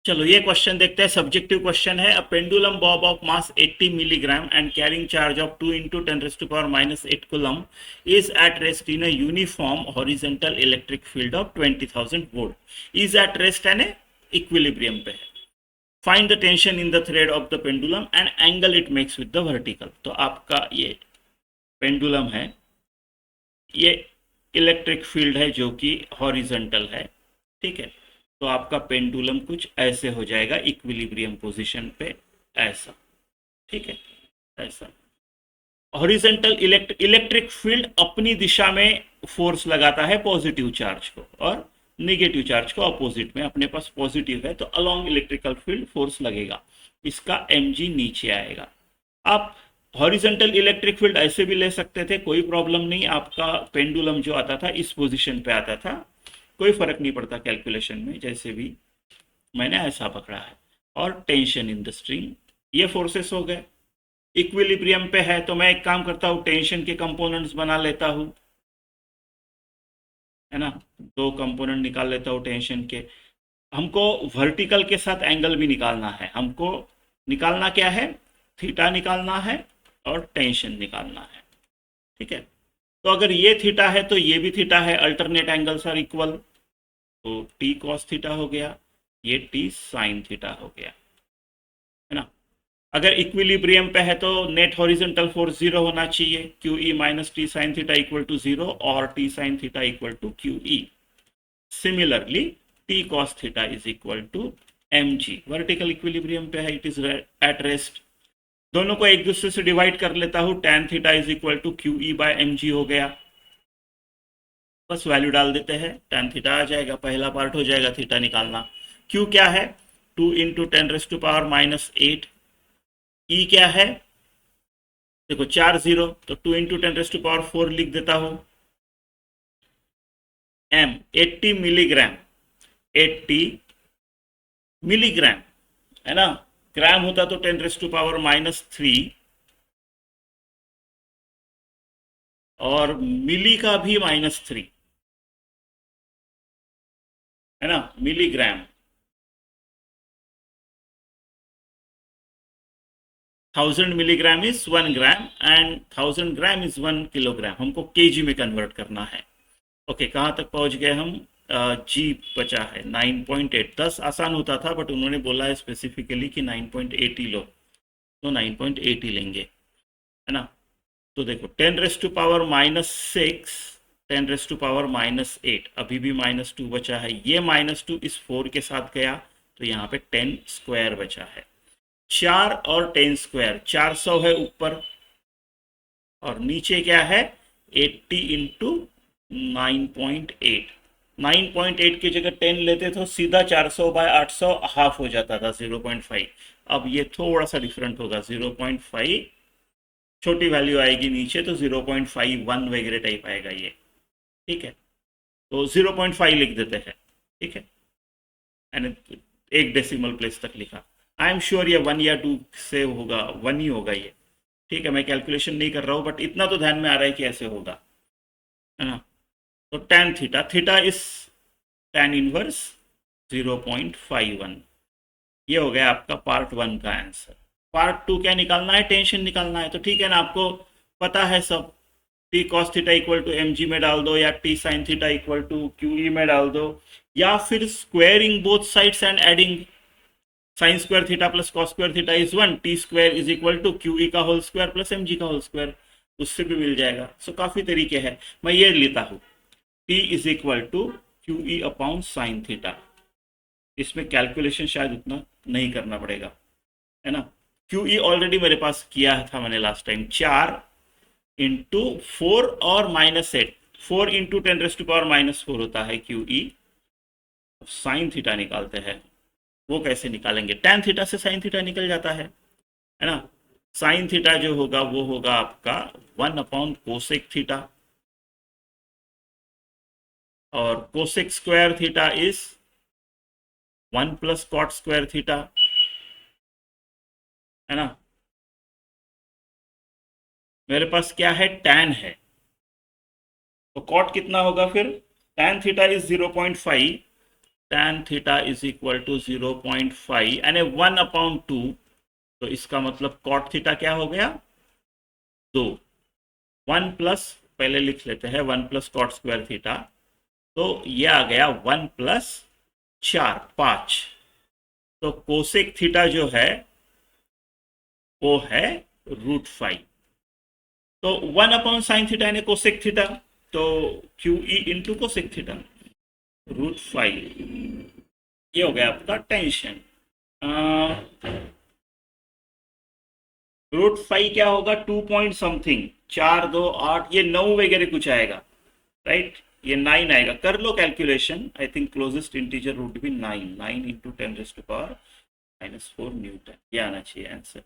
चलो ये क्वेश्चन देखते हैं, सब्जेक्टिव क्वेश्चन है। A pendulum Bob of mass 80 milligram and carrying charge of 2 into 10⁻⁻8 coulomb is at rest in a uniform horizontal electric field of 20,000 volt is at rest and equilibrium पे है। Find the tension in the thread of the pendulum and angle it makes with the vertical. तो आपका ये pendulum है, ये electric field है जो कि हॉरिजॉन्टल है, ठीक है। तो आपका पेंडुलम कुछ ऐसे हो जाएगा इक्विलिब्रियम पोजीशन पे, ऐसा, ठीक है, ऐसा। हॉरिजॉन्टल इलेक्ट्रिक फील्ड अपनी दिशा में फोर्स लगाता है पॉजिटिव चार्ज को, और निगेटिव चार्ज को अपोजिट में। अपने पास पॉजिटिव है तो अलोंग इलेक्ट्रिकल फील्ड फोर्स लगेगा, इसका mg नीचे आएगा। आप हॉरिजॉन्टल इलेक्ट्रिक फील्ड ऐसे भी ले सकते थे, कोई प्रॉब्लम नहीं। आपका पेंडुलम जो आता था इस पोजीशन पे आता था, कोई फर्क नहीं पड़ता कैलकुलेशन में, जैसे भी मैंने ऐसा पकड़ा है। और टेंशन इन द स्ट्रिंग, ये फोर्सेस हो गए। इक्विलिब्रियम पे है तो मैं एक काम करता हूँ, टेंशन के कंपोनेंट्स बना लेता हूँ, है ना। दो कंपोनेंट निकाल लेता हूँ टेंशन के। हमको वर्टिकल के साथ एंगल भी निकालना है। हमको निकालना क्या है, थीटा निकालना है और टेंशन निकालना है, ठीक है। तो अगर ये थीटा है तो ये भी थीटा है, अल्टरनेट एंगल्स आर इक्वल, तो टी कॉस थीटा हो गया, ये टी साइन थीटा हो गया, है ना। अगर इक्विलिब्रियम पे है तो नेट हॉरिजॉन्टल फोर्स जीरो होना चाहिए, q e minus t sine theta equal to zero और t sine theta equal to q e. Similarly t cos theta is equal to m g. Vertical equilibrium पे है, it is at rest. दोनों को एक दूसरे से divide कर लेता हूं, tan theta is equal to q e by m g हो गया। बस वैल्यू डाल देते हैं, tan थीटा आ जाएगा, पहला पार्ट हो जाएगा थीटा निकालना। q क्या है, 2 इंटू 10⁻⁻8। e क्या है, देखो 4 0, तो 2 इंटू 10⁻4 लिख देता हूं। m 80 मिलीग्राम, 80 मिलीग्राम, है ना। ग्राम होता तो 10⁻⁻3, और मिली का भी -3, है ना, milligram. 1000 milligram is 1 gram and 1000 gram is 1 kilogram. हमको केजी में कन्वर्ट करना है। ओके, कहाँ तक पहुँच गए हम, जी बचा है 9.8। 10 आसान होता था बट उन्होंने बोला है स्पेसिफिकली कि 9.8 ही लो, तो 9.8 ही लेंगे, है ना। तो देखो 10⁻⁻6, 10⁻⁻8, अभी भी -2 बचा है। ये -2 इस 4 के साथ गया तो यहाँ पे 10 स्क्वायर बचा है। 4 और 10 स्क्वायर 400 है ऊपर, और नीचे क्या है 80 इंटू 9.8। 9.8 की जगह 10 लेते तो सीधा 400/800 हाफ हो जाता था, 0.5। अब ये थोड़ा सा डिफरेंट होगा, 0.5 छोटी वैल्यू आएगी नीचे, तो 0.51 वगैरह टाइप आएगा ये, ठीक है। तो 0.5 लिख देते हैं, ठीक है। मैंने एक डेसिमल प्लेस तक लिखा। आई एम श्योर ये 1 या 2 से होगा, 1 ही होगा ये, ठीक है। मैं कैलकुलेशन नहीं कर रहा हूँ बट इतना तो ध्यान में आ रहा है कि ऐसे होगा, है ना। तो tan theta, theta is tan inverse 0.51। ये हो गया आपका पार्ट 1 का आंसर। पार्ट 2 क्या निकालना है, टेंशन निकालना है। तो ठीक है ना, आपको पता है सब। T cos theta equal to m g में डाल दो, या t sine theta equal to q e में डाल दो, या फिर squaring both sides and adding. Sine square theta plus cos square theta is 1, t square is equal to q e का whole square plus m g का whole square, उससे भी मिल जाएगा। सो काफ़ी तरीके हैं। मैं ये लेता हूँ, T is equal to q e upon sine theta. इसमें कैलकुलेशन शायद उतना नहीं करना पड़ेगा, है ना। क्यू ई ऑलरेडी मेरे पास किया था मैंने लास्ट टाइम, 4 इंटू 4 और -8, 4 इंटू 10⁻⁻4 होता है क्यू ई। साइन थीटा निकालते हैं, वो कैसे निकालेंगे, tan थीटा से साइन थीटा निकल जाता है ना। साइन थीटा जो होगा वो होगा आपका 1/कोसेक थीटा, और cosec square theta is 1 plus cot square theta, है ना। मेरे पास क्या है, tan है, तो कॉट कितना होगा फिर, tan theta is 0.5, tan theta is equal to 0.5 यानी 1/2, तो इसका मतलब cot थीटा क्या हो गया, 2। 1 प्लस, पहले लिख लेते हैं 1 प्लस कॉट स्क्वायर थीटा, तो ये आ गया 1 प्लस 4, 5। तो कोसेक थीटा जो है वो है √5। तो 1/sin थीटा यानी कोसेक थीटा, तो QE इंटू कोसेक थीटा √5, ये हो गया आपका टेंशन। √5 क्या होगा, 2 पॉइंट समथिंग, 4 2 8, ये 9 वगैरह कुछ आएगा, राइट। ये 9 आएगा, कर लो calculation. I think closest integer would be 9 into 10⁻⁻⁴ newton, ये आना चाहिए आंसर।